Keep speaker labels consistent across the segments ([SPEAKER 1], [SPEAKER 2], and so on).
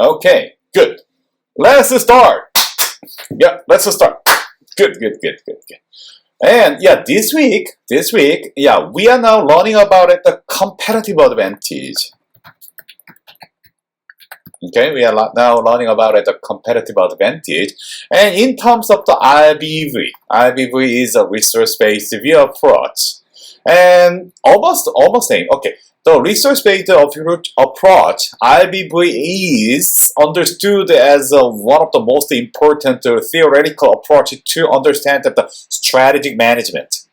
[SPEAKER 1] Okay, good. Let's start. Yeah, let's start. Good. And yeah, this week, yeah, we are now learning about it, the competitive advantage. Okay, we are now learning about it, the competitive advantage. And in terms of the IBV is a resource-based view approach. And almost saying, okay, the resource-based approach, IBV is understood as one of the most important theoretical approaches to understand the strategic management.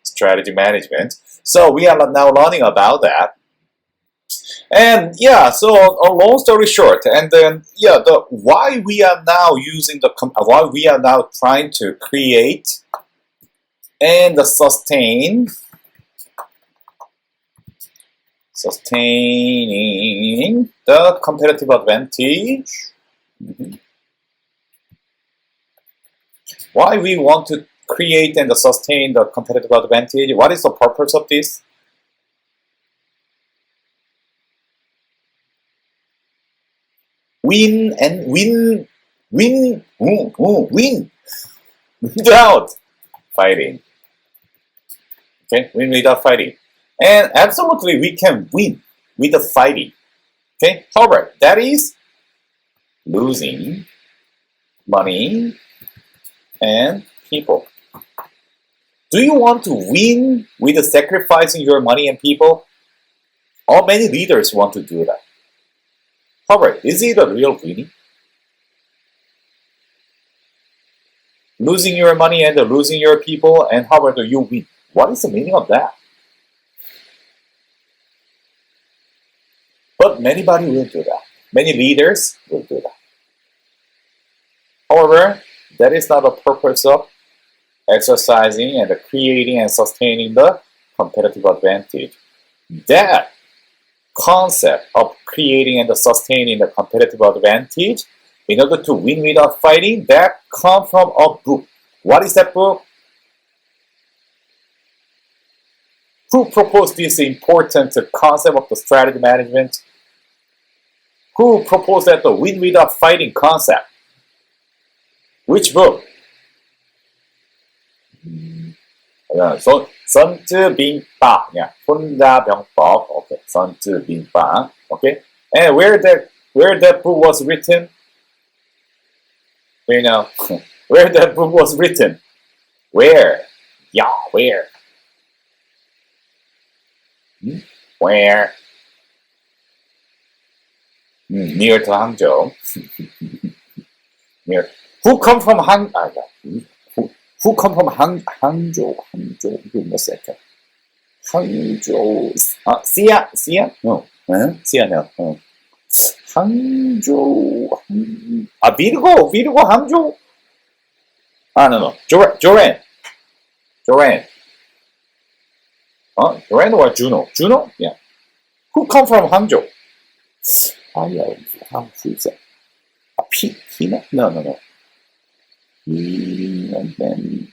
[SPEAKER 1] So we are now learning about that. And yeah, so a long story short, and then yeah, the why we are now using why we are now trying to create and sustaining the competitive advantage. Why we want to create and sustain the competitive advantage? What is the purpose of this? Win without fighting. Okay, win without fighting. And absolutely we can win without fighting. Okay, however, that is losing money and people. Do you want to win with sacrificing your money and people? Or many leaders want to do that. However, is it a real winning? Losing your money and losing your people, and however do you win? What is the meaning of that? But anybody will do that. Many leaders will do that. However, that is not the purpose of exercising and creating and sustaining the competitive advantage. That concept of creating and sustaining the competitive advantage in order to win without fighting, that comes from a book. What is that book? Who proposed this important concept of the strategy management? Who proposed that the win without fighting concept? Which book? 선쯔빙빵. Yeah, 혼자병법. Okay, 선쯔빙빵. Okay, and where that book was written? You know, where that book was written? Where? Yeah, where? Where? Near to Hangzhou. Near. Who come from Who come from Hangzhou? Give me a second. Hangzhou. Sia? No. Sia, no. Hangzhou. Virgo, Hangzhou. No. Joanne. Joanne or Juno? Juno? Yeah. Who come from Hangzhou? Who's that? Pina? No. And then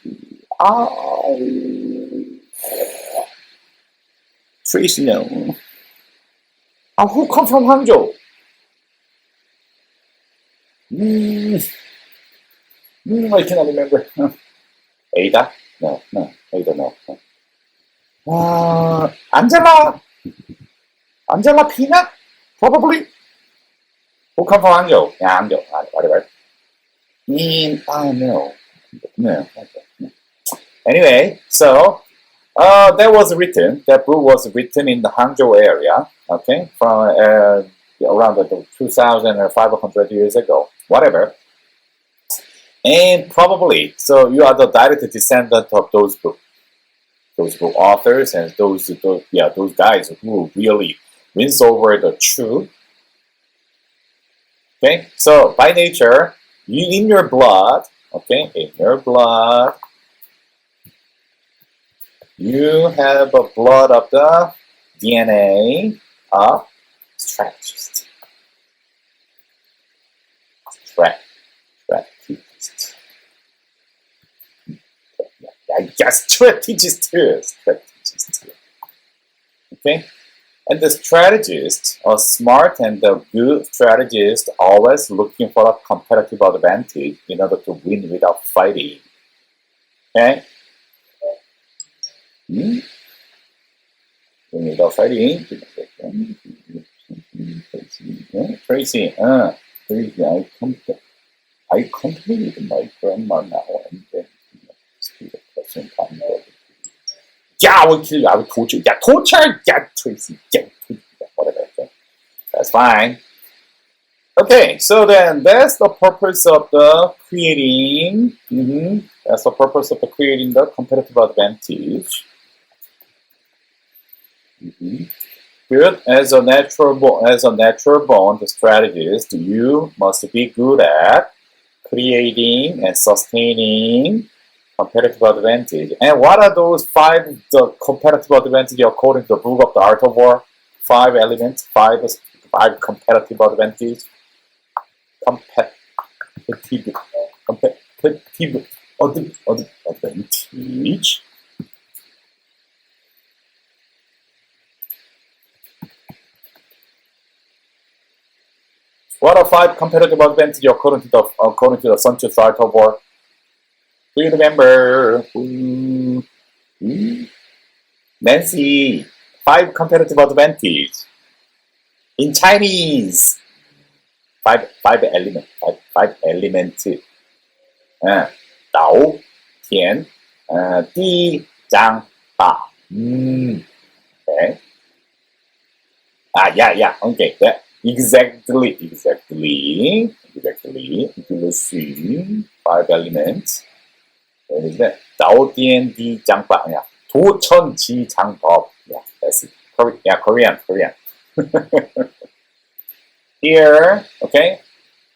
[SPEAKER 1] Tracy, no. Who come from Hangzhou? I cannot remember. Ada? No. Ada, no. Angela Pina? Probably. Who come from Hangzhou? Yeah, Hangzhou. Whatever. No. Anyway, so that book was written in the Hangzhou area, okay, from around 2,500 years ago, whatever. And probably, so you are the direct descendant of those book authors and those guys who really wins over the truth. Okay, so by nature, in your blood, you have a blood of the DNA of strategist. Strategist. I guess strategist. Okay, And the strategist, a smart and a good strategist, always looking for a competitive advantage in order to win without fighting. Okay? Win without fighting. Tracy, I company with my grandma now and then speak a person kind of. Yeah, I will kill you. I will torture you. Yeah, torture. Yeah, Tracy. Yeah, whatever. That's fine. Okay, so then that's the purpose of the creating. That's the purpose of the creating the competitive advantage. Good. As a natural born strategist, you must be good at creating and sustaining competitive advantage. And what are those the competitive advantage according to the book of the Art of War? 5 elements, five competitive advantage. Competitive advantage. What are 5 competitive advantage according to the Sun Tzu's Art of War? Do you remember? Nancy, 5 competitive advantage in Chinese. 5 element. 5 element. 岛、田、地、张、法。Okay. Yeah. Okay. Yeah. Exactly. You will see 5 elements. What is that? 岛、田、地、张、法. Yeah. 土、천지 장, 법. Yeah. That's it. Korean. Here, okay.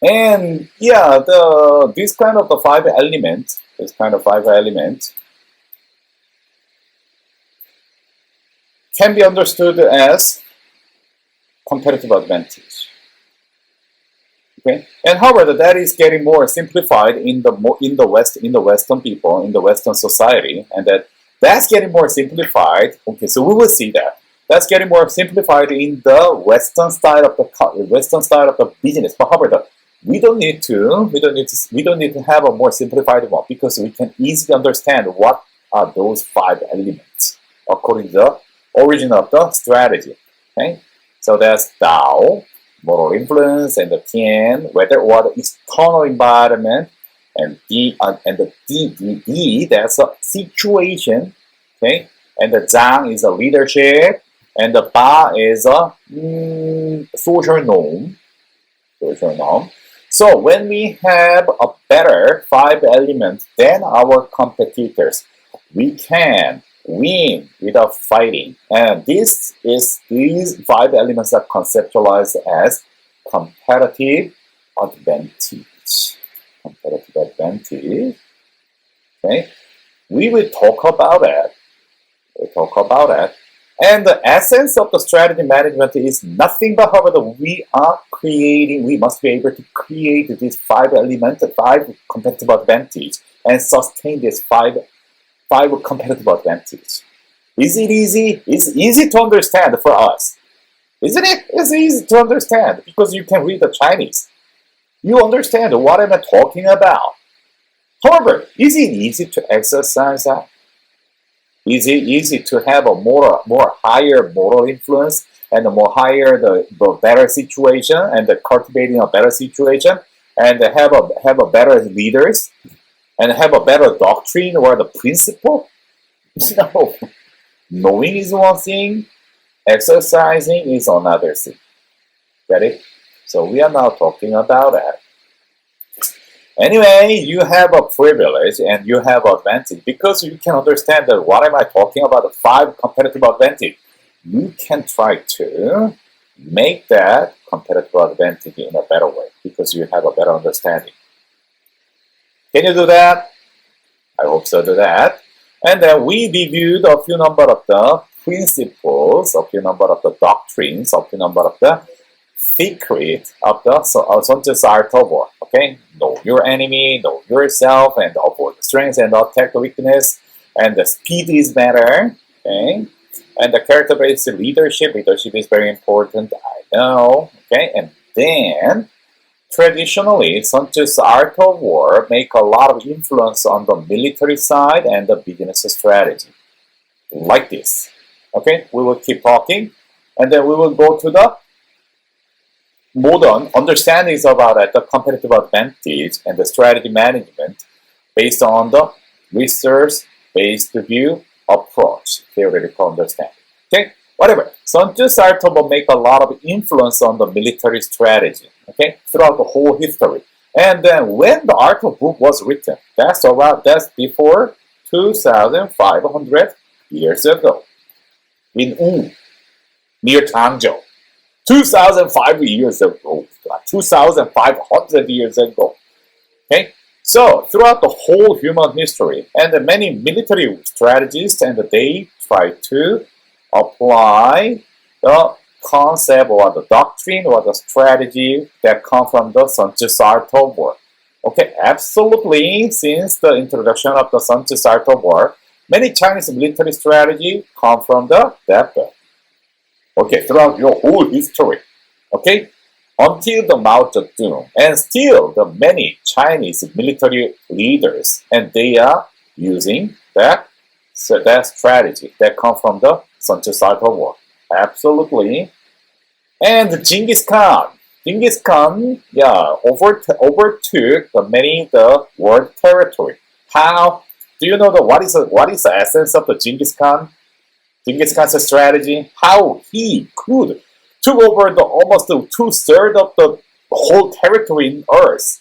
[SPEAKER 1] And yeah, this kind of 5 elements can be understood as competitive advantage. Okay, and however, that is getting more simplified in the Western people, in the Western society, and that's getting more simplified. Okay, so we will see that. That's getting more simplified in the Western style of the business. But however, we don't need to have a more simplified one because we can easily understand what are those 5 elements according to the origin of the strategy. Okay, so that's Dao, moral influence, and the Tian, weather or the external environment, and the D, that's a situation. Okay, and the Zhang is a leadership. And the Ba is a social norm. So when we have a better 5 elements than our competitors, we can win without fighting. And these 5 elements are conceptualized as competitive advantage. Okay, we will talk about that. And the essence of the strategy management is nothing but however we must be able to create these 5 elements, 5 competitive advantage, and sustain these 5 competitive advantage. Is it easy? It's easy to understand for us. Isn't it? It's easy to understand because you can read the Chinese. You understand what I'm talking about. However, is it easy to exercise that? Is it easy to have a more higher moral influence and a more higher the better situation and the cultivating a better situation and have a better leaders and have a better doctrine or the principle? No. Knowing is one thing, exercising is another thing. Get it? So we are now talking about that. Anyway, you have a privilege and you have advantage because you can understand that what am I talking about, the 5 competitive advantage. You can try to make that competitive advantage in a better way because you have a better understanding. Can you do that? I hope so, do that. And then we reviewed a few number of the principles, a few number of the doctrines, a few number of the secret of the Sun Tzu's Art of War. Okay, know your enemy, know yourself, and avoid the strengths and attack the weakness. And the speed is better. Okay, And the character-based leadership. Leadership is very important. I know. Okay, and then traditionally, Sun-Tzu's art of war make a lot of influence on the military side and the business strategy. Like this. Okay, we will keep talking, and then we will go to the modern understandings about the competitive advantage and the strategy management based on the research-based view approach, theoretical understanding. Okay, whatever. Sun Tzu's art will make a lot of influence on the military strategy. Okay, throughout the whole history. And then when the art of book was written, that's before 2,500 years ago in Wu, near Changzhou. 2,005 years ago, 2,500 years ago. Okay, so throughout the whole human history, and many military strategists, and they try to apply the concept or the doctrine or the strategy that come from the Sun Tzu's art of war. Okay, absolutely. Since the introduction of the Sun Tzu's art of war, many Chinese military strategy come from that book. Okay, throughout your whole history. Okay, until the Mao Zedong, and still the many Chinese military leaders, and they are using that strategy that come from the Sun Tzu's art of war. Absolutely. And Genghis Khan, yeah, overtook the world territory. How? Do you know what is the essence of the Genghis Khan? Genghis Khan's strategy, how he could took over the almost 2/3 of the whole territory in Earth.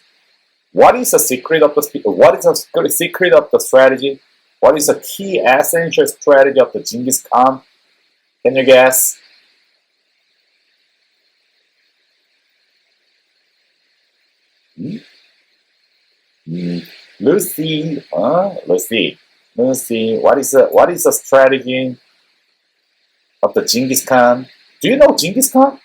[SPEAKER 1] What is the secret of the secret of the strategy? What is the key essential strategy of the Genghis Khan? Can you guess? Lucy, what is the strategy of the Genghis Khan? Do you know Genghis Khan?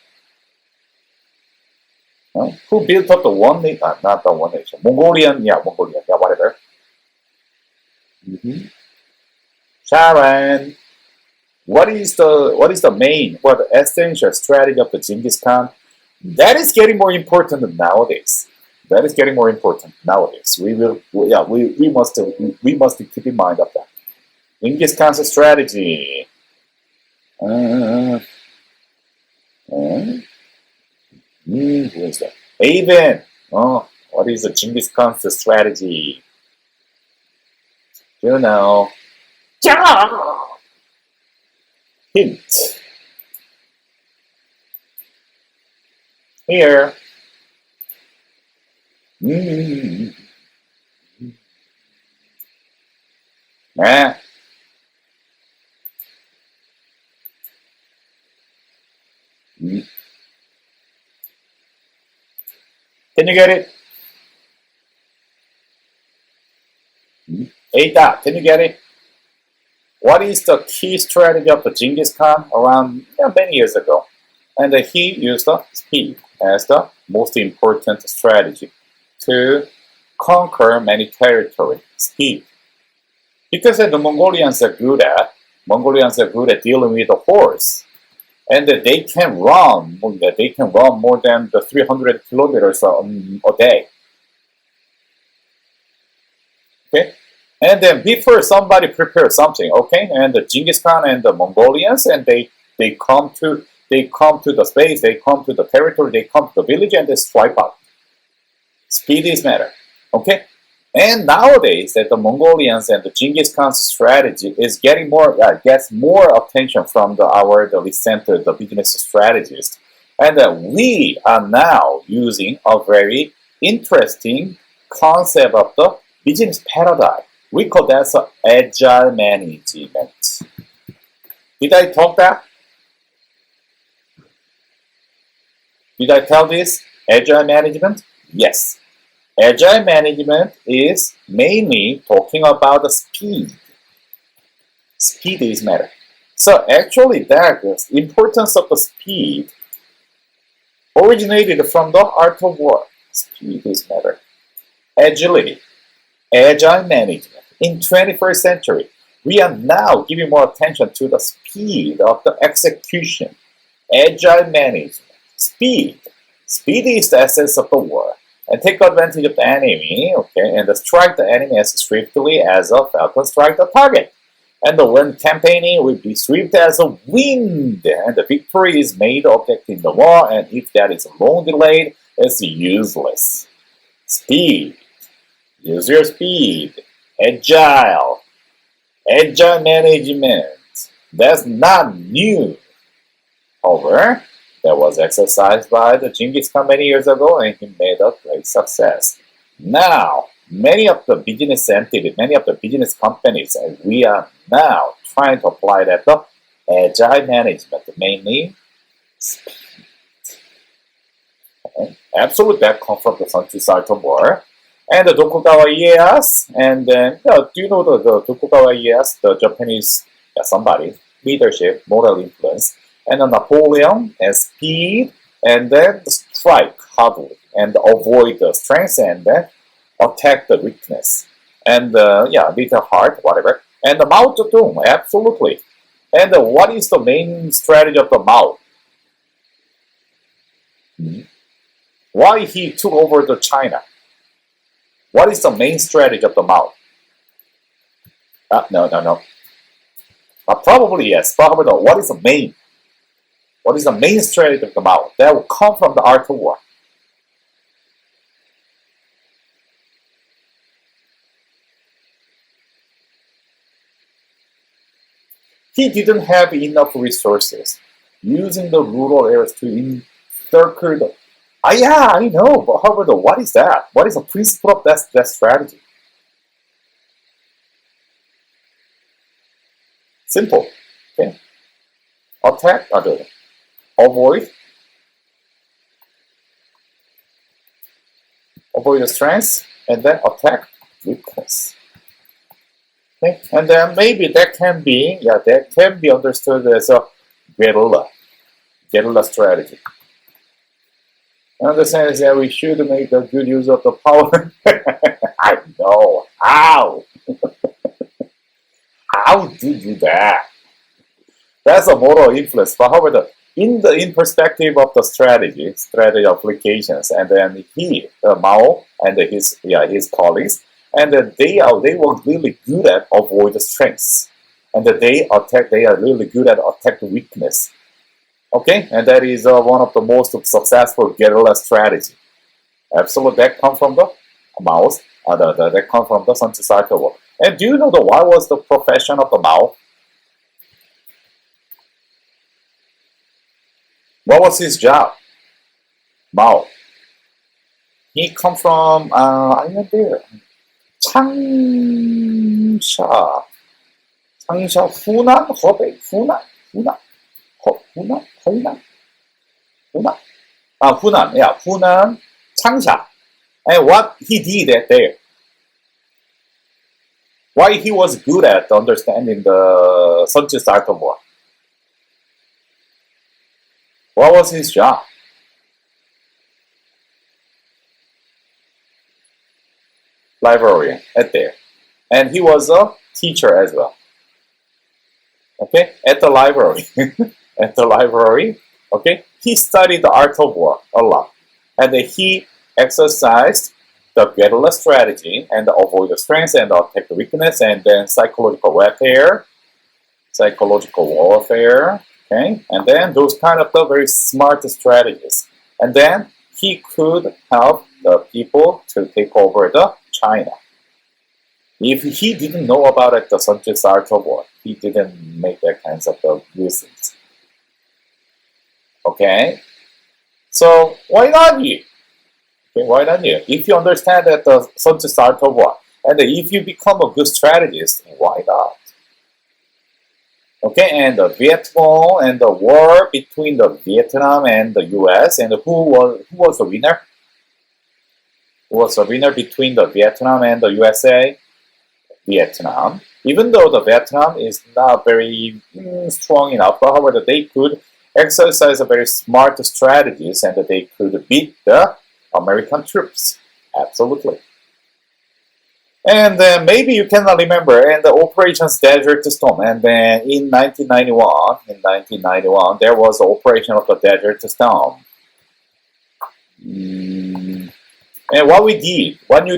[SPEAKER 1] Who built up the one nation? Not the one nation. Mongolian, yeah, whatever. Sharon, what is the main or the essential strategy of the Genghis Khan? That is getting more important nowadays. We must keep in mind of that. Genghis Khan's strategy. Who is that? Avon. Oh, what is the Genghis Khan's strategy? You know. Hint. Here. Ah. Can you get it? Ada, can you get it? What is the key strategy of the Genghis Khan around many years ago? And he used the speed as the most important strategy to conquer many territory. Speed. Because the Mongolians are good at dealing with the horse. And they can run more than the 300 kilometers a day. Okay, and then before somebody prepares something, okay, and the Genghis Khan and the Mongolians, and they come to the space, they come to the territory, they come to the village, and they swipe out. Speed is matter, okay. And nowadays, that the Mongolians and the Genghis Khan's strategy is gets more attention from the recent business strategists, and we are now using a very interesting concept of the business paradigm. We call that agile management. Did I talk that? Did I tell this? Agile management? Yes. Agile management is mainly talking about the speed. Speed is matter. So actually the importance of the speed originated from the art of war. Speed is matter. Agility. Agile management in 21st century. we are now giving more attention to the speed of the execution, agile management, speed. Speed is the essence of the war. And take advantage of the enemy, okay, and strike the enemy as swiftly as a falcon strike the target. And when campaigning will be swift as a wind, and the victory is made object in the war, and if that is long delayed, it's useless. Speed. Use your speed. Agile. Agile management. That's not new. However, that was exercised by the Genghis Khan many years ago, and he made a great success. Now, many of the business entities, many of the business companies, and we are now trying to apply that to agile management, mainly speed. Okay. Absolutely, that comes from the Sun-Tzu War. And the Tokugawa Ieyasu, and then, do you know the Tokugawa Ieyasu, the Japanese somebody, leadership, moral influence, and Napoleon, and speed, and then strike hardly, and avoid the strength, and then attack the weakness. And little heart, whatever. And the Mao Zedong, absolutely. And what is the main strategy of the Mao? Why he took over the China? What is the main strategy of the Mao? No. Probably yes. Probably no. What is the main? What is the main strategy of the Mao? That will come from the art of war. He didn't have enough resources, using the rural areas to encircle the. Yeah, I know, but however, what is that? What is the principle of that strategy? Simple. Okay. Attack, avoid the strength, and then attack weakness. Okay, and then maybe that can be understood as a guerrilla strategy. Understand that we should make a good use of the power. I know how. How to do that? That's a moral influence. But however, in perspective of the strategy applications, and then Mao and his colleagues, and then they were really good at avoid the strengths, and they are really good at attack the weakness. Okay, and that is one of the most successful guerrilla strategy. Absolutely, that comes from the Mao's. That comes from the Sun-Tzu War. And do you know what was the profession of the Mao? What was his job? Mao. He come from I am there. Changsha, Hunan, Hebei, Hunan. Hunan, Changsha. And what he did there? Why he was good at understanding the Sun-Tzu War? What was his job? Librarian at there. And he was a teacher as well. Okay, at the library. At the library, okay, he studied the art of war a lot. And he exercised the guerrilla strategy and avoid the strength and attack the weakness, and then psychological warfare, okay, and then those kind of the very smart strategies. And then he could help the people to take over the China. If he didn't know about it, the Sun-Tzu's art of war, he didn't make that kinds of reasons. Okay, so why not you? Okay, why not you? If you understand that the Sun-Tzu's art of war, and if you become a good strategist, why not? Okay, and the Vietnam and the war between the Vietnam and the U.S. and who was the winner? Who was the winner between the Vietnam and the USA? Vietnam. Even though the Vietnam is not very strong enough, but however they could exercise a very smart strategies and they could beat the American troops. Absolutely. And then maybe you cannot remember, and the Operations Desert Storm. And then in 1991, there was the operation of the Desert Storm. And what you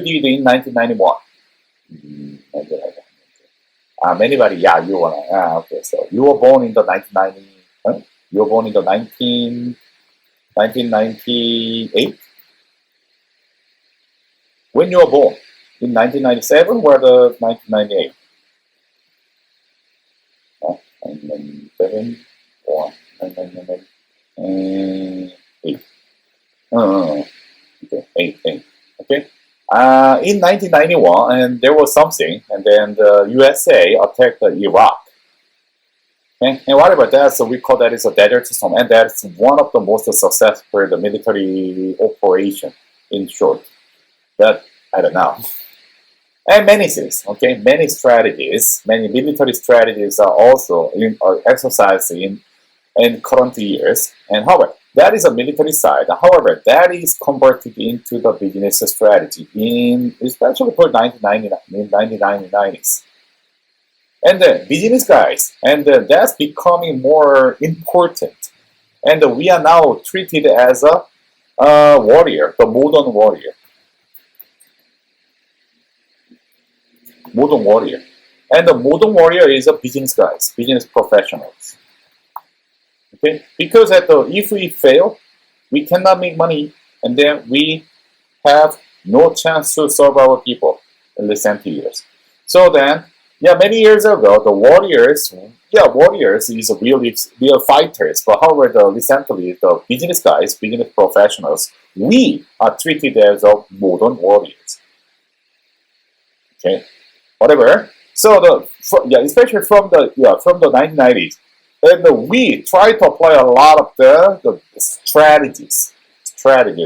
[SPEAKER 1] did in 1991? Anybody? Yeah, you were. Okay, so you were born in the 1990. Huh? You were born in the 1998. When you were born? In 1997 or the 1998? 1997 or 1998? Okay, eight. Okay. In 1991, and there was something, and then the USA attacked Iraq. Okay? And whatever that, so we call that is a desert storm, and that's one of the most successful the military operation, in short. That I don't know. And many things, okay, many strategies, many military strategies are also exercised in current years. And however, that is a military side. However, that is converted into the business strategy especially for 1990s. And the business guys, and that's becoming more important. And we are now treated as a warrior, the modern warrior. Modern warrior. And the modern warrior is a business guys, business professionals. Okay? Because if we fail, we cannot make money, and then we have no chance to serve our people in recent years. So then, many years ago, the warriors is real fighters. But however, recently, the business guys, business professionals, we are treated as a modern warriors. Okay? Whatever. So especially from the 1990s, and we try to apply a lot of the strategies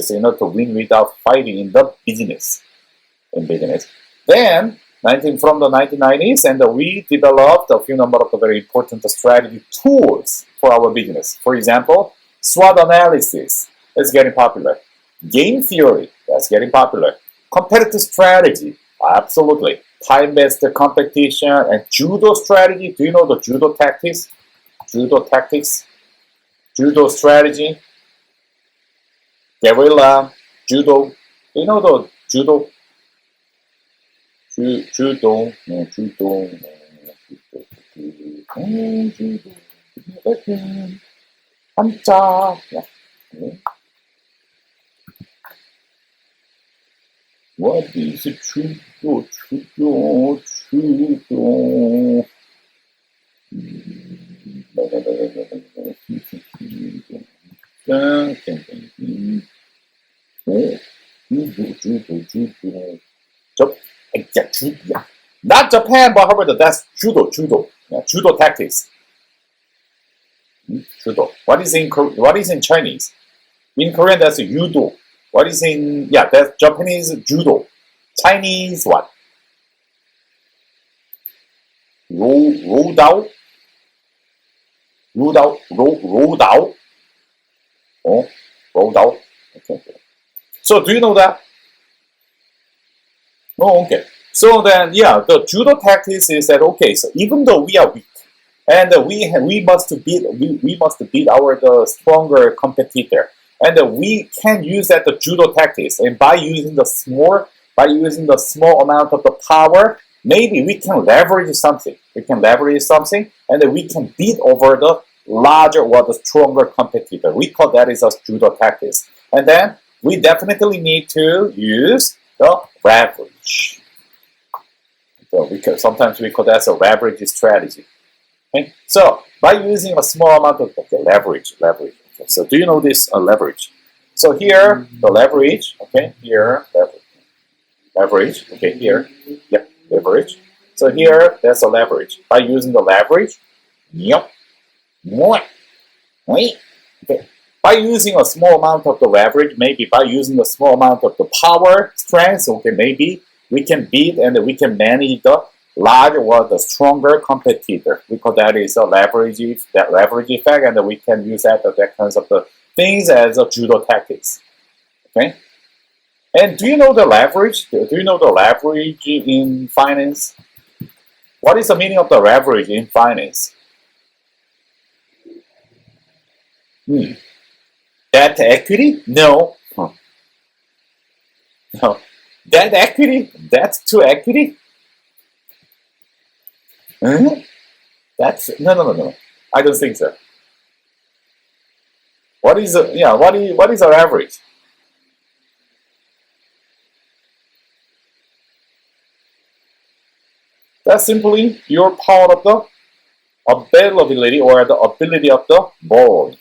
[SPEAKER 1] in order to win without fighting in the business. Then from the 1990s, and we developed a few number of the very important strategy tools for our business. For example, SWOT analysis is getting popular. Game theory, that's getting popular. Competitive strategy, absolutely. Time-based competition and judo strategy. Do you know the judo tactics? Judo strategy. Guerrilla, judo. Do you know the judo? Judo. 한자. What is judo? Not Japan, but however, that's judo. Judo tactics. Judo. What is in Chinese? In Korean, that's judo. What is that's Japanese judo. Chinese what? Rodao. Oh, Rodao. Okay. So do you know that? Oh, okay. So then, the judo tactics is that okay. So even though we are weak, and we must beat the stronger competitor, and we can use the judo tactics, and by using the small amount of the power, maybe we can leverage something. And we can beat over the larger or the stronger competitor. We call that is a judo tactics. And then we definitely need to use the leverage. So sometimes we call that a leverage strategy. Okay? So by using a small amount of leverage. Okay. So do you know this leverage? So here the leverage. Okay, here leverage. Okay, here, leverage. So here that's a leverage. By using the leverage, okay. By using a small amount of the leverage, maybe by using a small amount of the power, strength, okay, maybe we can beat and we can manage the larger or the stronger competitor. We call that is a leverage effect, and we can use that kinds of the things as a judo tactics. Okay, And do you know the leverage? Do you know the leverage in finance? What is the meaning of the leverage in finance? Hmm. Debt equity? No. Huh. No. Debt equity? Debt to equity? Hmm? That's no. I don't think so. What is what is our average? That's simply your power of the availability or the ability of the borrowed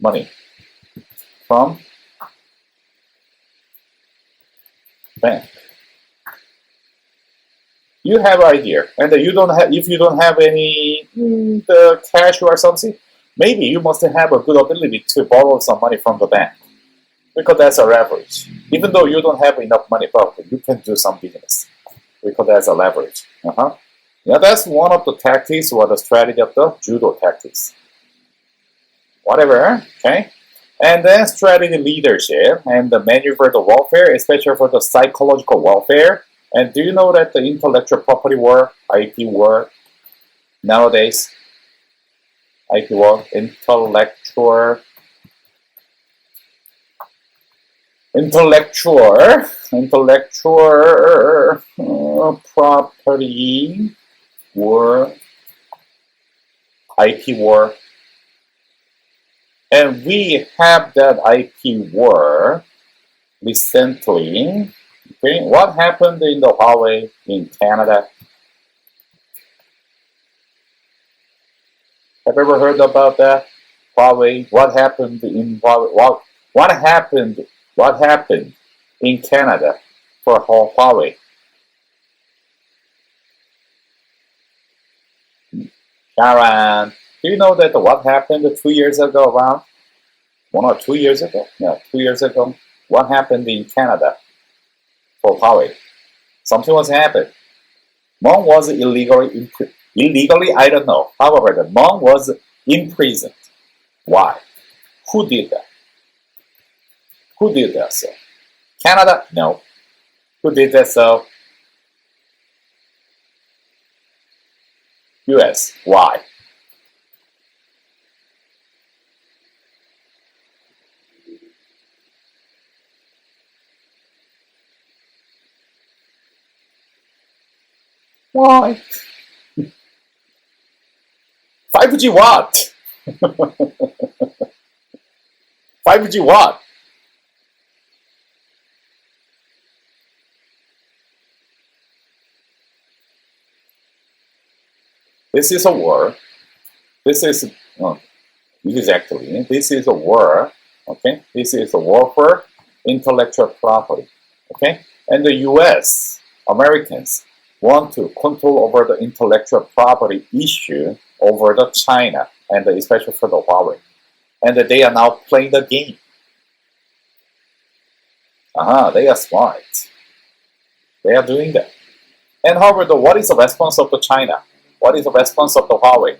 [SPEAKER 1] money from bank. You have idea, and you don't have if you don't have any the cash or something, maybe you must have a good ability to borrow some money from the bank because that's a leverage. Even though you don't have enough money, but you can do some business because that's a leverage. Yeah, that's one of the tactics or the strategy of the judo tactics. Whatever, okay? And then strategy leadership and the maneuver the warfare, especially for the psychological warfare. And do you know that the intellectual property war, IP war, nowadays, IP war, intellectual property war, IP war, and we have that IP war recently. Okay, what happened in the Huawei in Canada? Have you ever heard about that? Huawei. What happened in Huawei? What happened? What happened in Canada for Huawei? Sharon, do you know that what happened 2 years ago around? 1 or 2 years ago? Yeah, 2 years ago. What happened in Canada for Huawei? Something was happened. Meng was illegally, I don't know. However, the Meng was imprisoned. Why? Who did that? Who did that so? Canada? No. Who did that so? US. Why? Why? 5G what? 5G what? This is a war. This is exactly. This is a war. Okay. This is a war for intellectual property. Okay. And the U.S. Americans want to control over the intellectual property issue over the China and especially for the Huawei. And they are now playing the game. They are smart. They are doing that. And however, what is the response of the China? What is the response of the Huawei?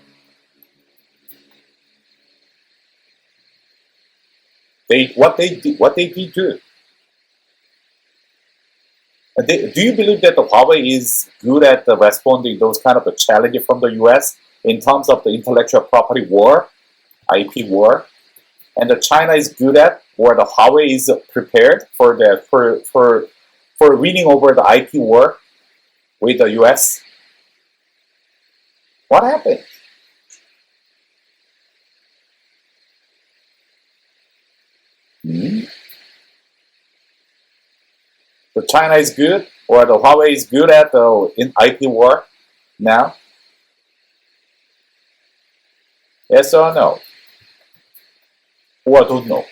[SPEAKER 1] What they did do. Do you believe that the Huawei is good at responding those kind of challenges from the U.S. in terms of the intellectual property war, IP war, and the China is good at, or the Huawei is prepared for the for winning over the IP war with the U.S.? What happened? Hmm? The China is good, or the Huawei is good at the IP war now? Yes or no? Or don't know?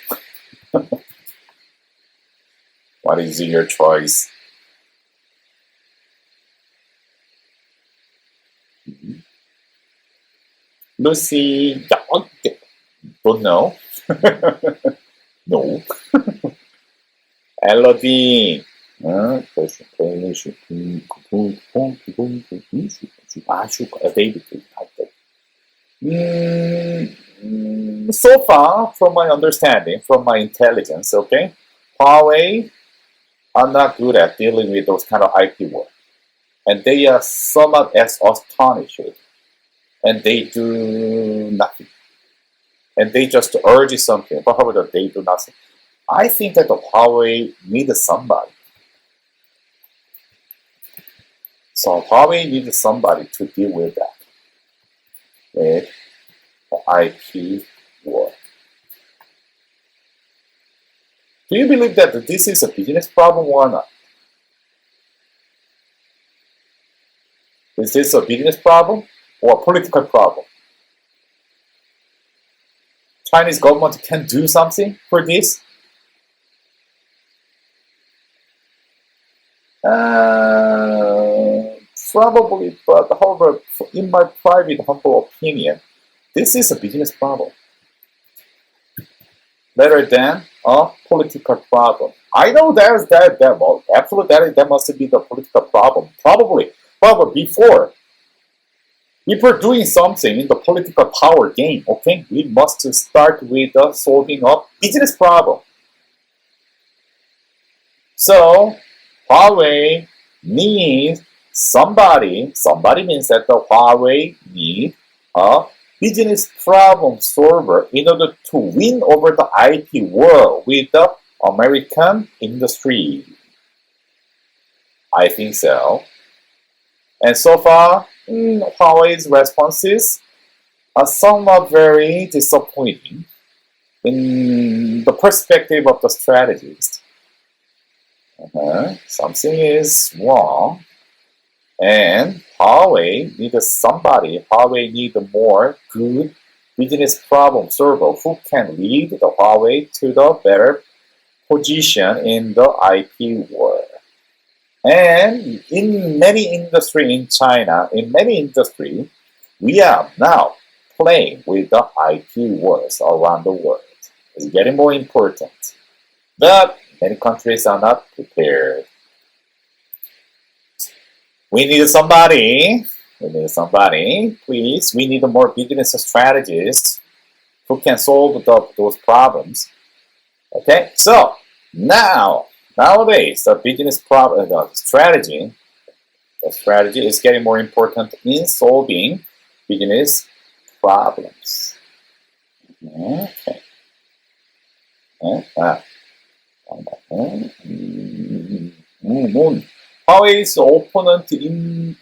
[SPEAKER 1] What is your choice? Lucy, don't know. No. Elodie. So far, from my understanding, from my intelligence, okay, Huawei are not good at dealing with those kind of IP war. And they are somewhat as astonished. And they do nothing. And they just urge something. But however, they do nothing. I think that the Huawei needs somebody. So Huawei needs somebody to deal with that. With the IP war. Do you believe that this is a business problem or not? Is this a business problem or a political problem? Chinese government can do something for this? Probably, but however, in my private humble opinion, this is a business problem rather than a political problem. I know there's that well, absolutely that must be the political problem. Probably before doing something in the political power game, okay, we must start with solving a business problem. So Huawei needs somebody. Somebody means that the Huawei needs a business problem solver in order to win over the IP war with the American industry. I think so. And so far, Huawei's responses are somewhat very disappointing in the perspective of the strategist. Something is wrong. And Huawei needs somebody. Huawei needs more good business problem solver who can lead the Huawei to the better position in the IP world. And in many industry in China, we are now playing with the IP wars around the world. It's getting more important. But many countries are not prepared. We need somebody. Please. We need more business strategists who can solve those problems. Okay, so nowadays the business problem, the strategy is getting more important in solving business problems. Okay. Huawei's opponent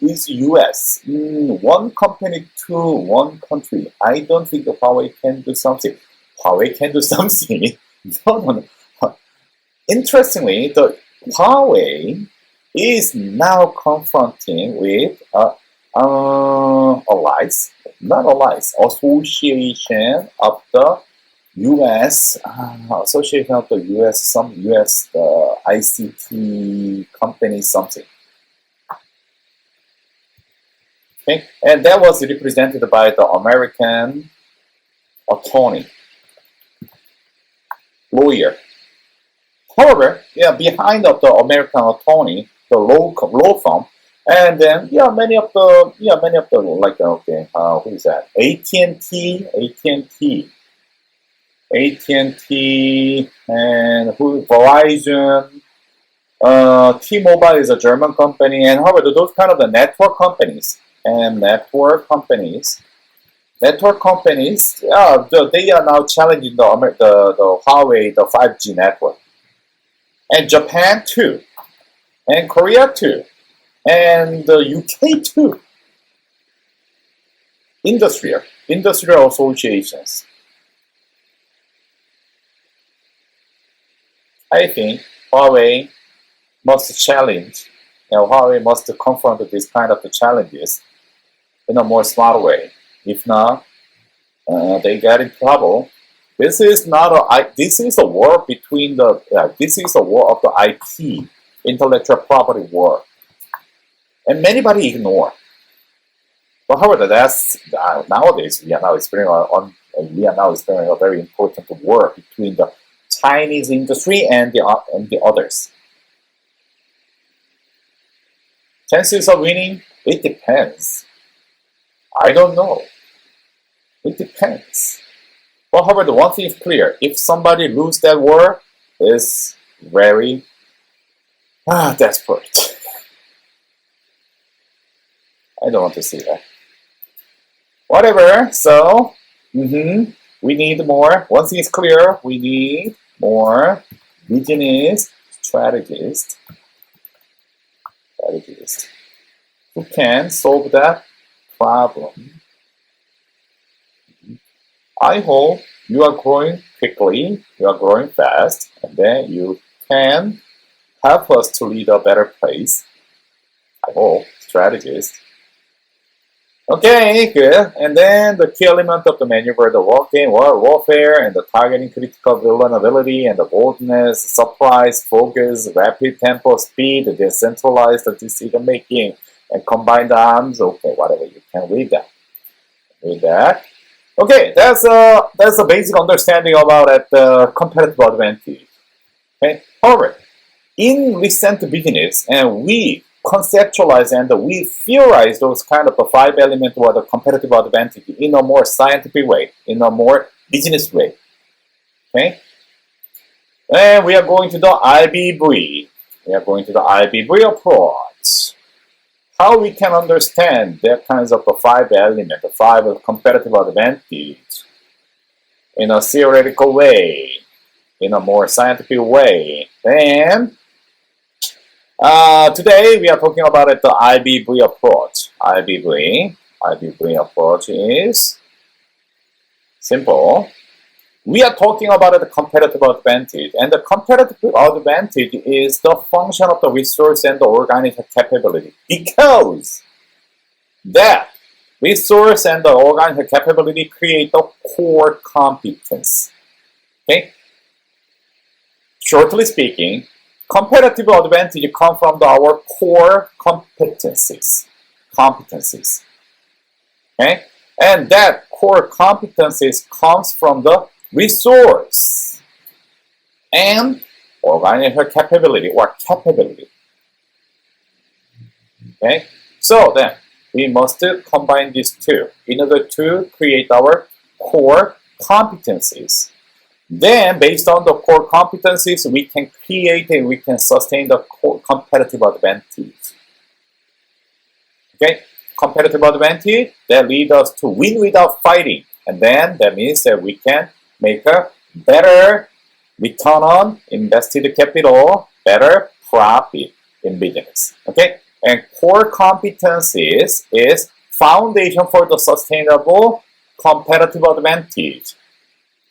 [SPEAKER 1] is US. One company to one country. I don't think Huawei can do something. Huawei can do something. No. Interestingly, the Huawei is now confronting with allies, not allies, association of the U.S. Association of the U.S. some U.S. ICT company something. Okay, and that was represented by the American attorney, lawyer. However, behind of the American attorney, the law firm, and then many of the like who is that? AT&T, and Verizon, T-Mobile is a German company, and however those kind of the network companies, they are now challenging the Huawei, the 5G network. And Japan too, and Korea too, and the UK too. Industrial associations. I think Huawei must challenge, Huawei must confront this kind of the challenges in a more smart way. If not, they get in trouble. This is a war between this is a war of the IP, intellectual property war, and many ignore. But however, that's nowadays we are now experiencing a very important war between the Chinese industry and the others. Chances of winning? It depends. I don't know. It depends. But however, the one thing is clear: if somebody loses that war, is very desperate. I don't want to see that. Whatever, so we need more. One thing is clear, we need more business strategists who can solve that problem. I hope you are growing quickly, you are growing fast, and then you can help us to lead a better place. I hope, strategists. Okay, good. And then the key element of the maneuver, the warfare, and the targeting critical vulnerability, and the boldness, surprise, focus, rapid tempo, speed, decentralized decision making, and combined arms. Okay, whatever, you can read that. Read that. Okay, that's a basic understanding about the competitive advantage. Okay, however, in recent business, and we conceptualize and we theorize those kind of 5 elements or the competitive advantage in a more scientific way, in a more business way. Okay, and we are going to the IBV. We are going to the IBV approach. How we can understand that kinds of 5 elements, 5 competitive advantage in a theoretical way, in a more scientific way. And today we are talking about the IBV approach. IBV approach is simple. We are talking about the competitive advantage, and the competitive advantage is the function of the resource and the organic capability, because that resource and the organic capability create the core competence. Okay? Shortly speaking, competitive advantage comes from our core competencies. Okay? And that core competencies comes from the resource and organic capability or capability. Okay? So then, we must combine these two in order to create our core competencies. Then, based on the core competencies, we can create and we can sustain the core competitive advantage. Okay? Competitive advantage that leads us to win without fighting. And then that means that we can make a better return on invested capital, better profit in business. Okay? And core competencies is foundation for the sustainable competitive advantage.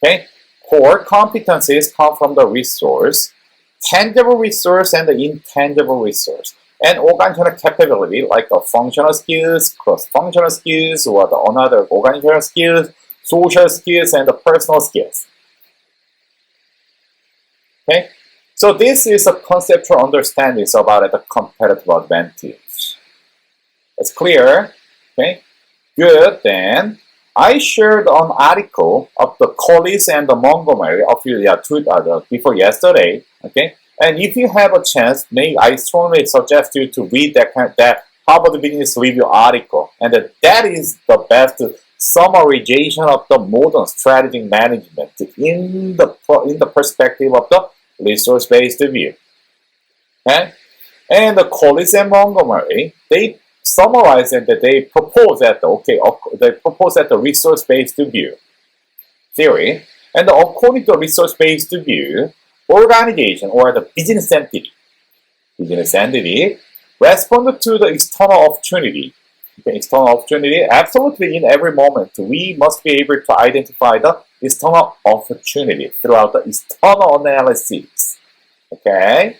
[SPEAKER 1] Okay? Core competencies come from the resource, tangible resource and the intangible resource, and organizational capability like the functional skills, cross-functional skills, or the another organizational skills, social skills, and the personal skills. Okay, so this is a conceptual understanding about the competitive advantage. It's clear. Okay, good. Then I shared an article of the Collis and the Montgomery before yesterday. Okay, and if you have a chance, I strongly suggest you to read that Harvard Business Review article, and that is the best summarization of the modern strategic management in the perspective of the resource-based view. Okay? And the Collis and Montgomery, they summarize and they propose that the resource-based view theory, and according to resource-based view, organization or the business entity respond to the external opportunity. The external opportunity, absolutely in every moment, we must be able to identify the external opportunity throughout the external analysis. Okay?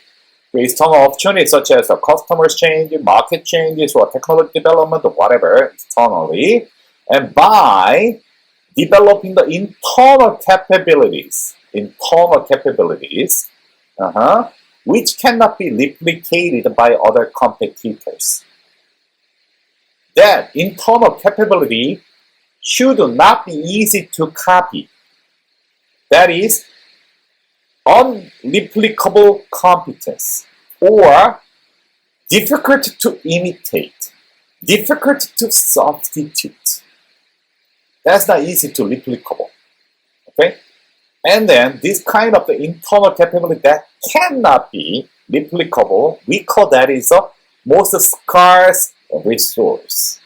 [SPEAKER 1] The external opportunities such as customers change, market changes, or technology development, or whatever, externally, and by developing the internal capabilities, which cannot be replicated by other competitors. That internal capability should not be easy to copy. That is, unreplicable competence, or difficult to imitate, difficult to substitute. That's not easy to replicable. Okay? And then this kind of the internal capability that cannot be replicable, we call that is a most scarce resource.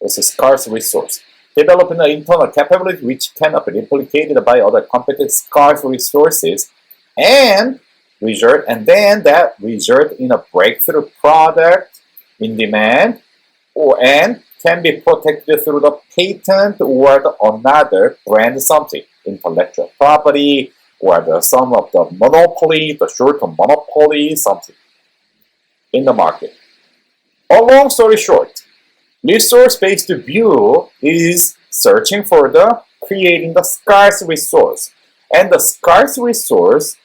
[SPEAKER 1] It's a scarce resource. Developing an internal capability which cannot be replicated by other competent scarce resources and then that result in a breakthrough product in demand and can be protected through the patent or another brand something, intellectual property or some of the monopoly, the short-term monopoly, something in the market. A long story short, resource-based view is searching for creating the scarce resource. And the scarce resource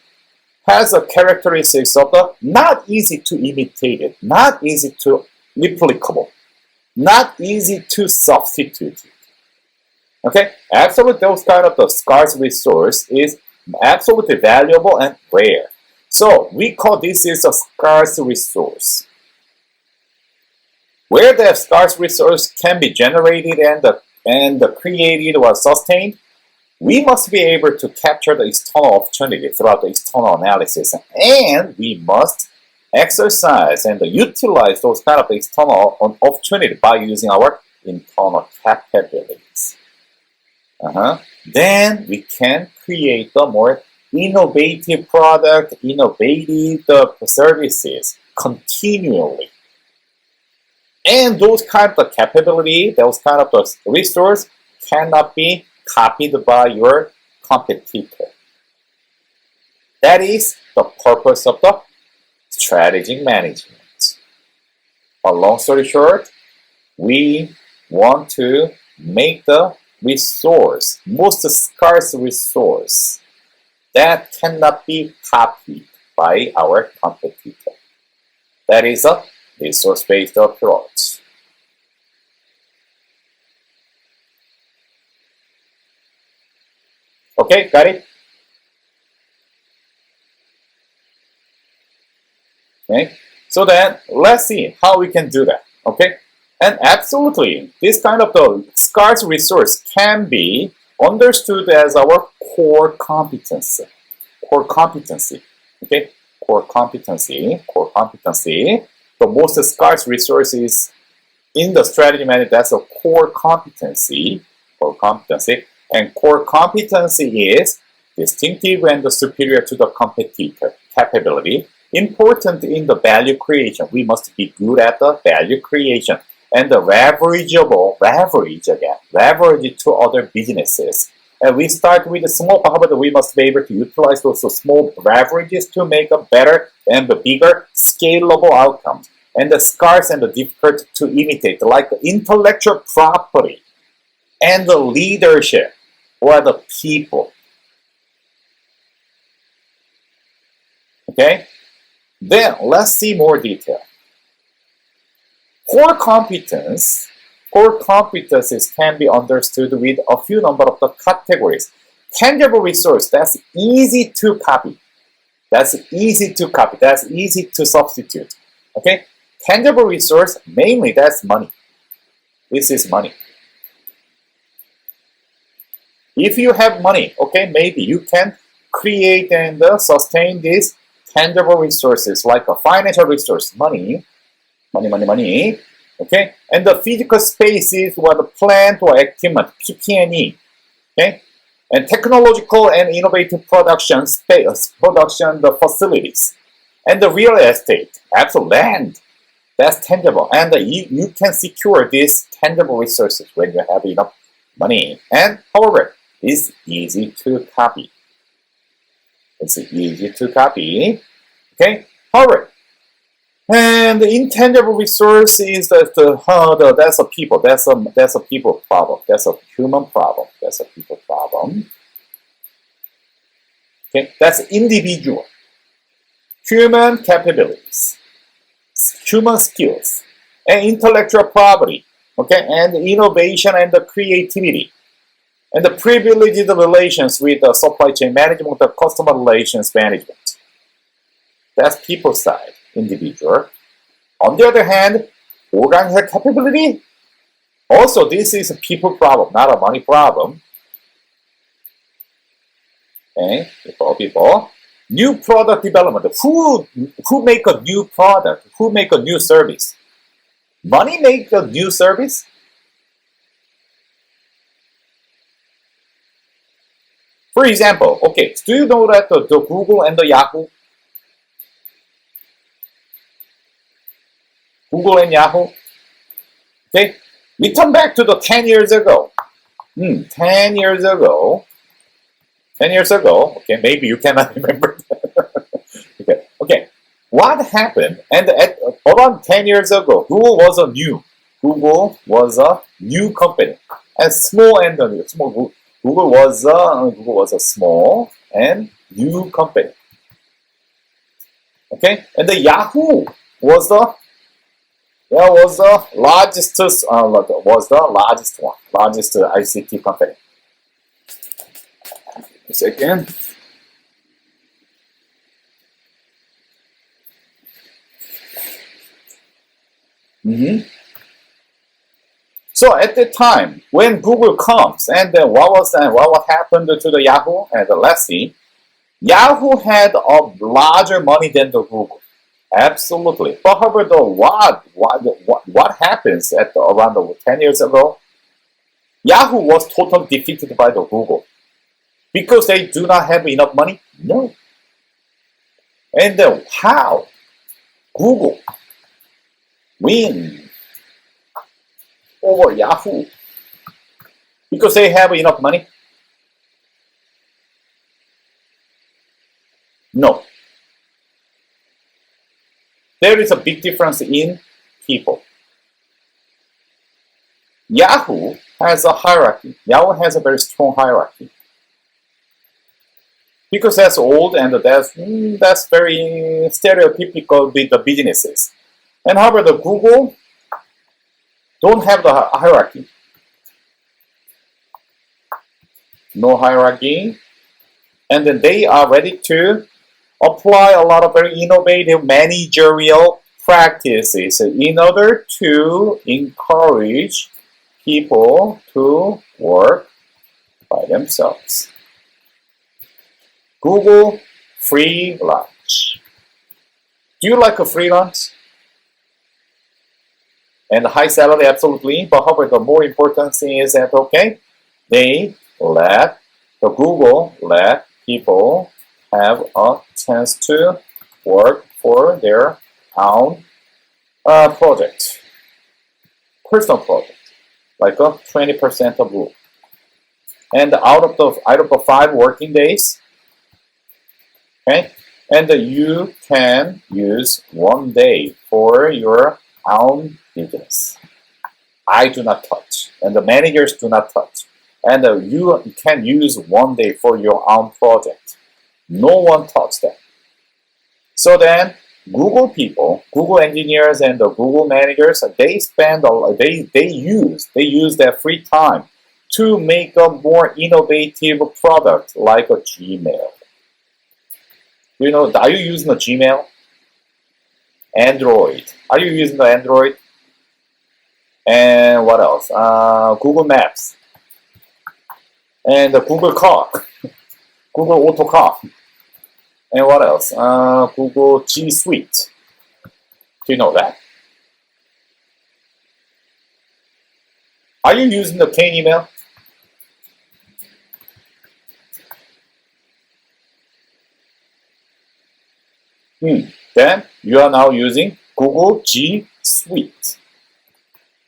[SPEAKER 1] has a characteristics of the not easy to imitate it, not easy to replicable, not easy to substitute it. Okay, absolutely those kind of the scarce resource is absolutely valuable and rare. So we call this is a scarce resource. Where the scarce resource can be generated and created or sustained, we must be able to capture the external opportunity throughout the external analysis, and we must exercise and utilize those kind of external opportunity by using our internal capabilities. Then we can create the more innovative product, innovative services continually. And those kind of capability, those kind of resource cannot be copied by your competitor. That is the purpose of the strategic management. A long story short, we want to make the resource, most scarce resource, that cannot be copied by our competitor. That is a resource-based approach. Okay, got it? Okay, so then let's see how we can do that. Okay, and absolutely, this kind of the scarce resource can be understood as our core competency. Core competency. Okay, core competency. Core competency. The most scarce resource is in the strategy management. That's a core competency. Core competency. And core competency is distinctive and superior to the competitor capability. Important in the value creation. We must be good at the value creation. And the leverage to other businesses. And we start with a small, however, we must be able to utilize those small leverages to make a better and bigger scalable outcomes. And the scarce and the difficult to imitate, like intellectual property and the leadership or the people. Okay? Then let's see more detail. Core competences can be understood with a few number of the categories. Tangible resource, that's easy to copy. That's easy to copy. That's easy to substitute. Okay? Tangible resource, mainly that's money. This is money. If you have money, okay, maybe you can create and sustain these tangible resources like a financial resource, money, okay? And the physical spaces or the plant or equipment, PP&E, okay? And technological and innovative production space, the facilities. And the real estate, actual land, that's tangible. And you can secure these tangible resources when you have enough money. And however, it's easy to copy. It's easy to copy. Okay? However, and the intangible resource is that's a people. That's a people problem. That's a human problem. That's a people problem. Okay? That's individual. Human capabilities, human skills, and intellectual property. Okay? And innovation and the creativity. And the privileged relations with the supply chain management, the customer relations management. That's people side, individual. On the other hand, organizational capability, also this is a people problem, not a money problem. Okay, people. New product development. Who make a new product? Who make a new service? Money make a new service? For example, okay, do you know that the Google and the Yahoo? Google and Yahoo? Okay, we come back to the 10 years ago. 10 years ago. 10 years ago, okay, maybe you cannot remember. Okay. What happened? And around 10 years ago, Google was a new company, and small and small. Google was a small and new company. Okay, and the Yahoo was the largest ICT company. A second. So at the time when Google comes, and then what happened to the Yahoo? And let's see, Yahoo had a larger money than the Google, absolutely. But however, what happens at around 10 years ago? Yahoo was totally defeated by the Google because they do not have enough money. No, and then how Google win over Yahoo? Because they have enough money? No. There is a big difference in people. Yahoo has a hierarchy. Yahoo has a very strong hierarchy. Because that's old and that's very stereotypical with the businesses. And however, the Google don't have the hierarchy. No hierarchy. And then they are ready to apply a lot of very innovative managerial practices in order to encourage people to work by themselves. Google free lunch. Do you like a free lunch? And high salary, absolutely. But however, the more important thing is that, okay, Google let people have a chance to work for their own project, personal project, like a 20% of rule. And out of the 5 working days, okay, and you can use 1 day for your own business. I do not touch, and the managers do not touch. And you can use 1 day for your own project. No one touched that. So then, Google people, Google engineers, and the Google managers, they use their free time to make a more innovative product like a Gmail. You know, are you using a Gmail? Android. Are you using the Android? And what else? Google Maps. And the Google Car. Google Auto Car. And what else? Google G Suite. Do you know that? Are you using the Kane email? Then you are now using Google G Suite.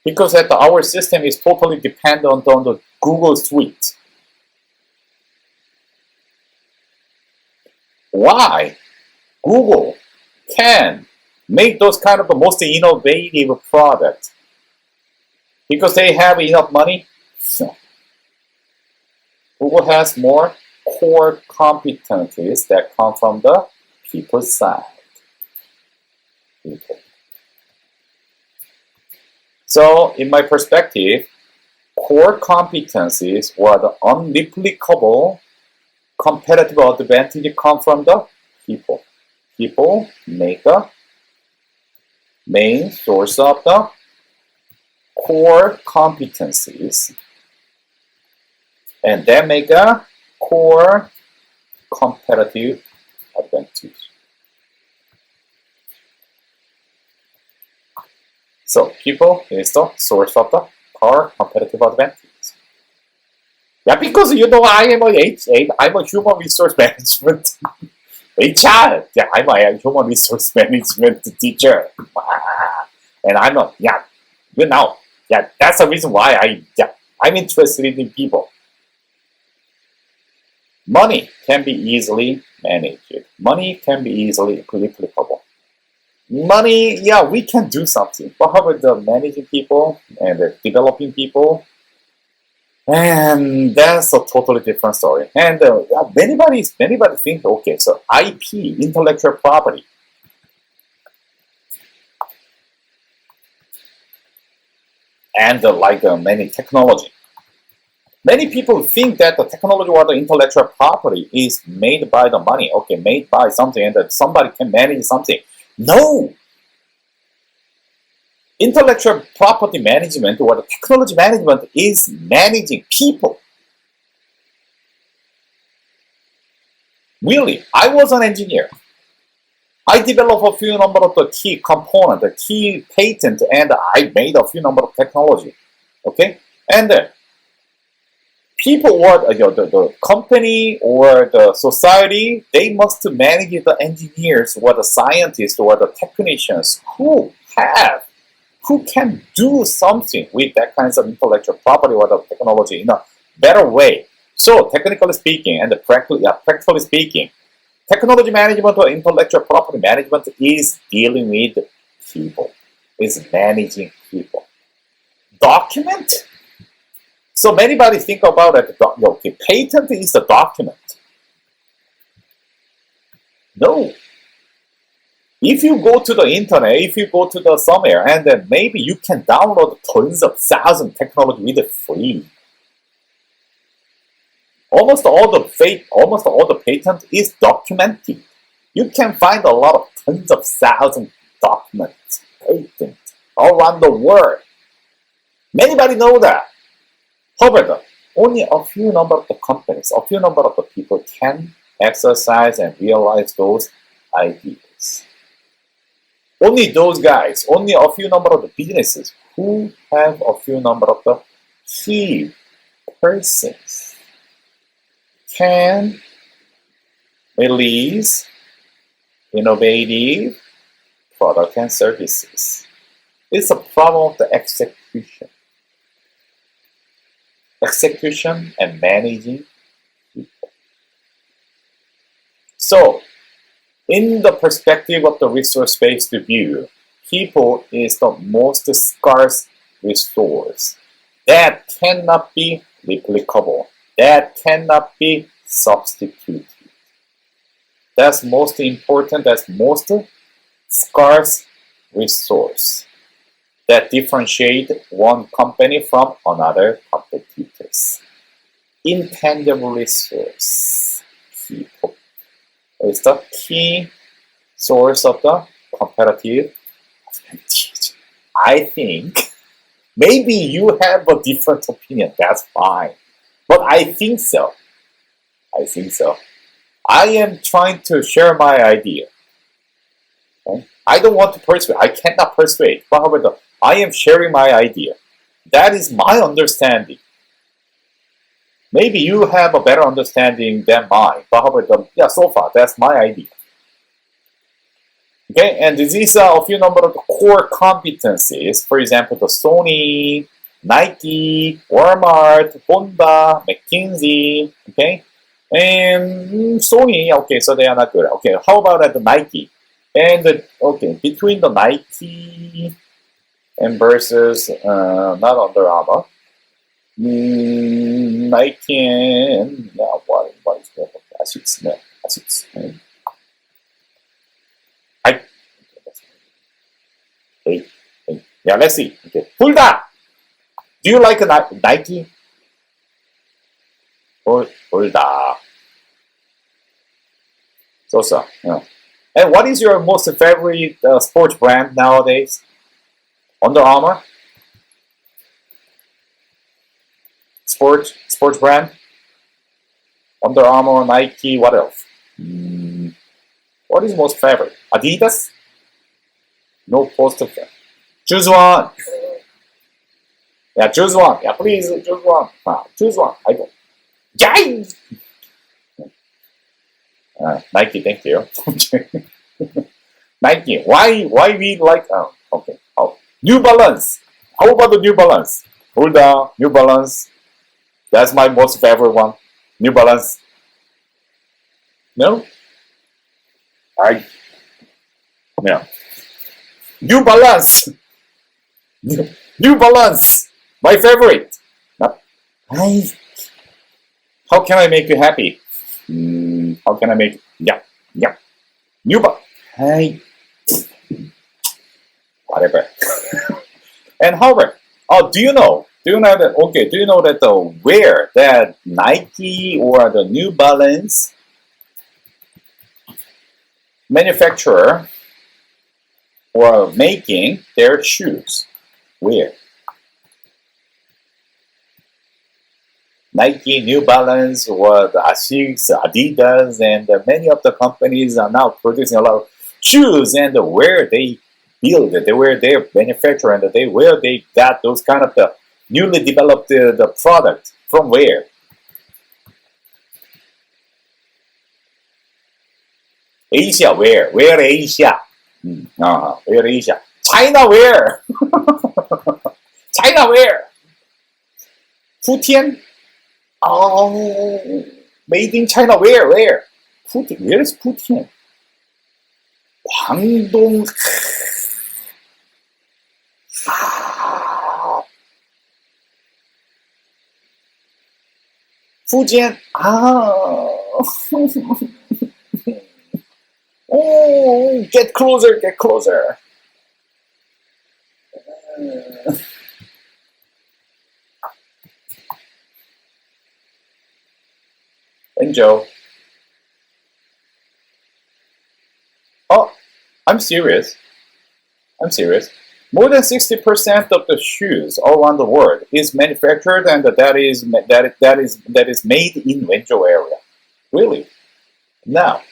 [SPEAKER 1] Because our system is totally dependent on the Google Suite. Why Google can make those kind of the most innovative products? Because they have enough money. Google has more core competencies that come from the people side. So, in my perspective, core competencies or the unreplicable competitive advantage come from the people. People make the main source of the core competencies, and then make a core competitive advantage. So people is the source of the core competitive advantage. Yeah, because I am I'm a human resource management HR. Yeah, I'm a human resource management teacher. And I'm a that's the reason why I'm interested in people. Money can be easily managed. Money can be easily replicable. Money, yeah, we can do something. But how about the managing people and the developing people? And that's a totally different story. And anybody think, okay, so IP, intellectual property, and many technology. Many people think that the technology or the intellectual property is made by the money, okay, made by something, and that somebody can manage something. No! Intellectual property management or the technology management is managing people. Really, I was an engineer. I developed a few number of the key component, the key patent, and I made a few number of technology. Okay, and people or the company or the society, they must manage the engineers or the scientists or the technicians who can do something with that kinds of intellectual property or the technology in a better way. So technically speaking and practically speaking, technology management or intellectual property management is dealing with people, is managing people. Document? So anybody think about it, okay, patent is the document. No. If you go to the internet, if you go to the somewhere, and then maybe you can download tons of thousand technology with it free. Almost all the patent is documented. You can find a lot of tons of thousand documents, patents all around the world. Anybody know that? However, only a few number of the companies, a few number of the people can exercise and realize those ideas. Only those guys, only a few number of the businesses who have a few number of the key persons can release innovative product and services. It's a problem of the execution. Execution and managing people. So, in the perspective of the resource-based view, people is the most scarce resource that cannot be replicable, that cannot be substituted. That's most important, that's most scarce resource that differentiate one company from another competitors. Intangible resource, people, is the key source of the competitive advantage. I think maybe you have a different opinion, that's fine. But I think so. I am trying to share my idea. Okay? I don't want to persuade. I cannot persuade. But however, I am sharing my idea. That is my understanding. Maybe you have a better understanding than mine. But however, so far, that's my idea. Okay, and these are a few number of core competencies. For example, the Sony, Nike, Walmart, Honda, McKinsey, okay? And Sony, okay, so they are not good. Okay, how about the Nike? And okay, between the Nike and versus not Under Armour, Nike and what is that? Asics. Yeah, let's see. Okay, Hulda, do you like Nike? Hulda. So. Yeah. And what is your most favorite sports brand nowadays? Under Armour? Sports brand? Under Armour, Nike, what else? What is most favorite? Adidas? No poster fan. Choose one. Yeah, choose one. Yeah, please choose one. Choose one. I go. Yay! Nike, thank you. Nike. Why we like? Oh, okay. Oh, New Balance. How about the New Balance? Hold on, New Balance. That's my most favorite one. New Balance. No? I. Yeah. New Balance. New Balance. My favorite. I. How can I make you happy? How can I make? Yeah. New Balance. Hey. Whatever. And however, do you know? Do you know that? Okay. Do you know that the where that Nike or the New Balance manufacturer or making their shoes? Where? Nike, New Balance, or the Asics, Adidas, and many of the companies are now producing a lot of shoes, and where they build it, where they manufacture, and where they got those kind of the newly developed the product from where? Asia, where? Where Asia? Where Asia? China, where? China, where? Fujian? Oh, made in China, where? Where? Fujian, where is Fujian? Guangdong. Fujian. Oh, get closer, get closer. And Joe. Oh, I'm serious. I'm serious. More than 60% of the shoes all around the world is manufactured and that is made in Wenzhou area. Really? Now,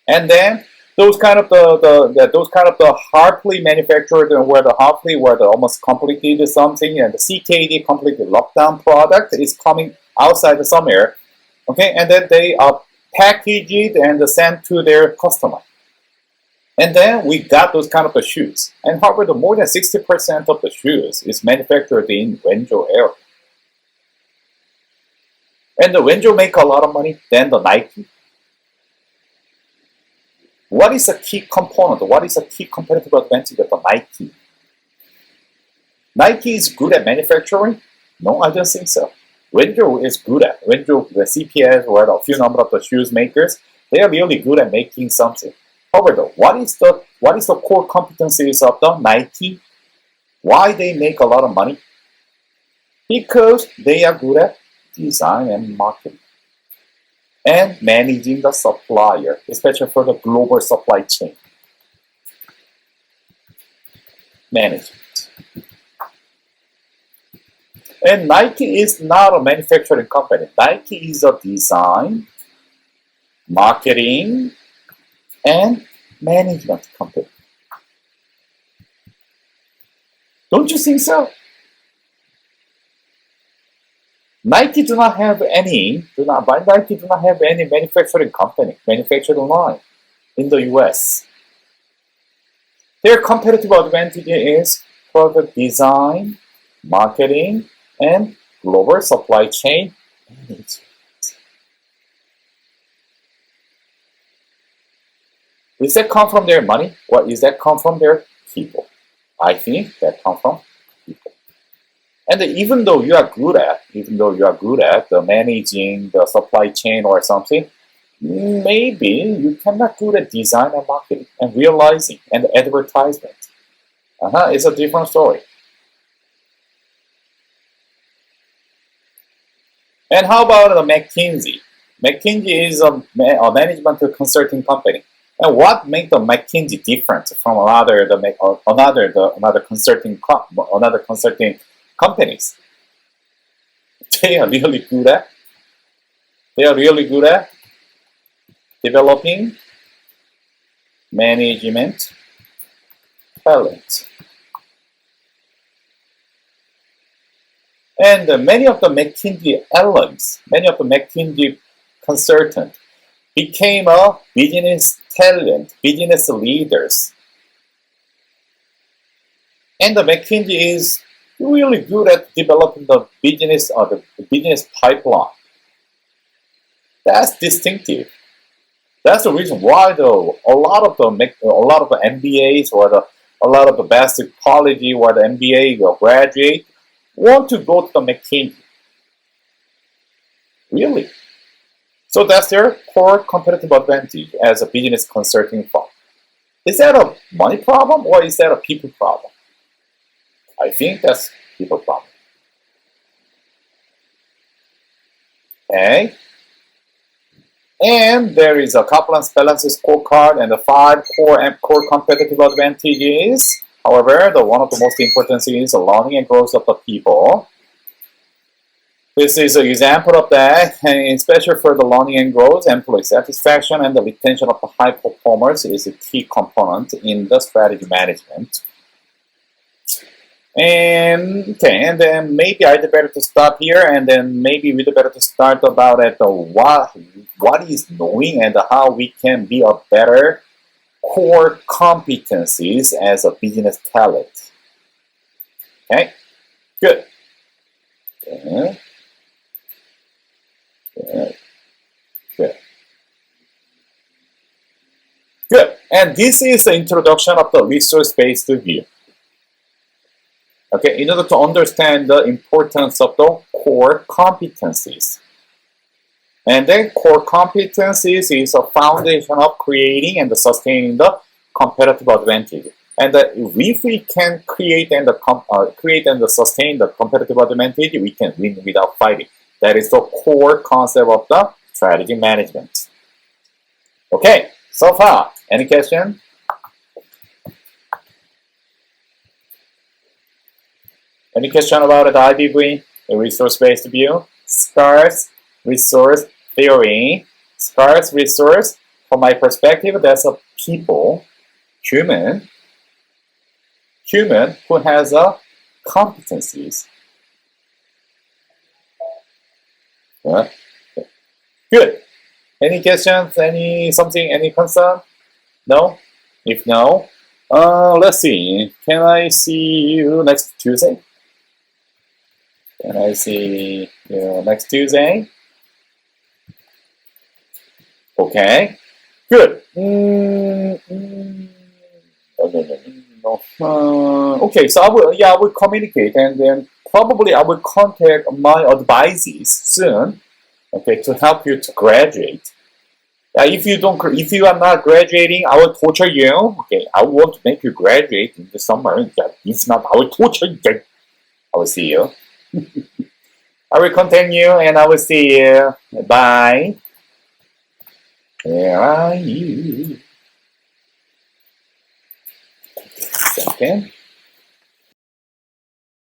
[SPEAKER 1] and then those kind of the Hartley manufactured and where the Hartley where the almost completed something and the CKD completely lockdown product is coming outside somewhere, okay, and then they are packaged and sent to their customer. And then we got those kind of the shoes. And however, more than 60% of the shoes is manufactured in Wenzhou area. And the Wenzhou make a lot of money than the Nike. What is a key component? What is a key competitive advantage of the Nike? Nike is good at manufacturing? No, I don't think so. Wenzhou is good at. Wenzhou, the CPS, or a few number of the shoes makers, they are really good at making something. However, what is the core competencies of the Nike? Why they make a lot of money? Because they are good at design and marketing and managing the supplier, especially for the global supply chain management. And Nike is not a manufacturing company. Nike is a design, marketing, and management company. Don't you think so? Nike do not have any manufacturing company, manufacturing line in the US. Their competitive advantage is product design, marketing, and global supply chain management. Does that come from their money? Or does that come from their people? I think that comes from people. And even though you are good at the managing the supply chain or something, maybe you cannot good at design and marketing and realizing and advertisement. It's a different story. And how about the McKinsey? McKinsey is a management consulting company. And what makes the McKinsey different from another consulting companies? They are really good at They are really good at developing management talent. And many of the McKinsey alums, many of the McKinsey consultants became a business talent, business leaders. And the McKinsey is really good at developing the business or the business pipeline. That's distinctive. That's the reason why a lot of the MBAs or a lot of the best college or the MBA graduate want to go to the McKinsey. Really. So that's their core competitive advantage as a business consulting firm. Is that a money problem or is that a people problem? I think that's people problem. Okay. And there is a Kaplan's balance scorecard and the 5 core competitive advantages. However, one of the most important things is the learning and growth of the people. This is an example of that, and especially for the learning and growth, employee satisfaction and the retention of the high performers is a key component in the strategy management. And then maybe I'd better to stop here, and then maybe we'd better to start about what is knowing and how we can be a better core competencies as a business talent. Okay, good. Good. Good. Good. Good. And this is the introduction of the resource-based view. Okay, in order to understand the importance of the core competencies. And then core competencies is a foundation of creating and sustaining the competitive advantage. And if we can create and sustain the competitive advantage, we can win without fighting. That is the core concept of the strategy management. Okay, so far, any question? Any question about the IBV, the resource-based view? Scarce resource theory. Scarce resource, from my perspective, that's a people, human who has competencies. Good. Any questions? Any concern? No? If no, let's see. Can I see you next Tuesday? Can I see you next Tuesday? Okay. Good. Okay, so I will communicate, and then probably I will contact my advisees soon. Okay, to help you to graduate. If you are not graduating, I will torture you. Okay, I want to make you graduate in the summer. If not, I will torture you. I will see you. I will contact you, and I will see you. Bye. Where are you? Second.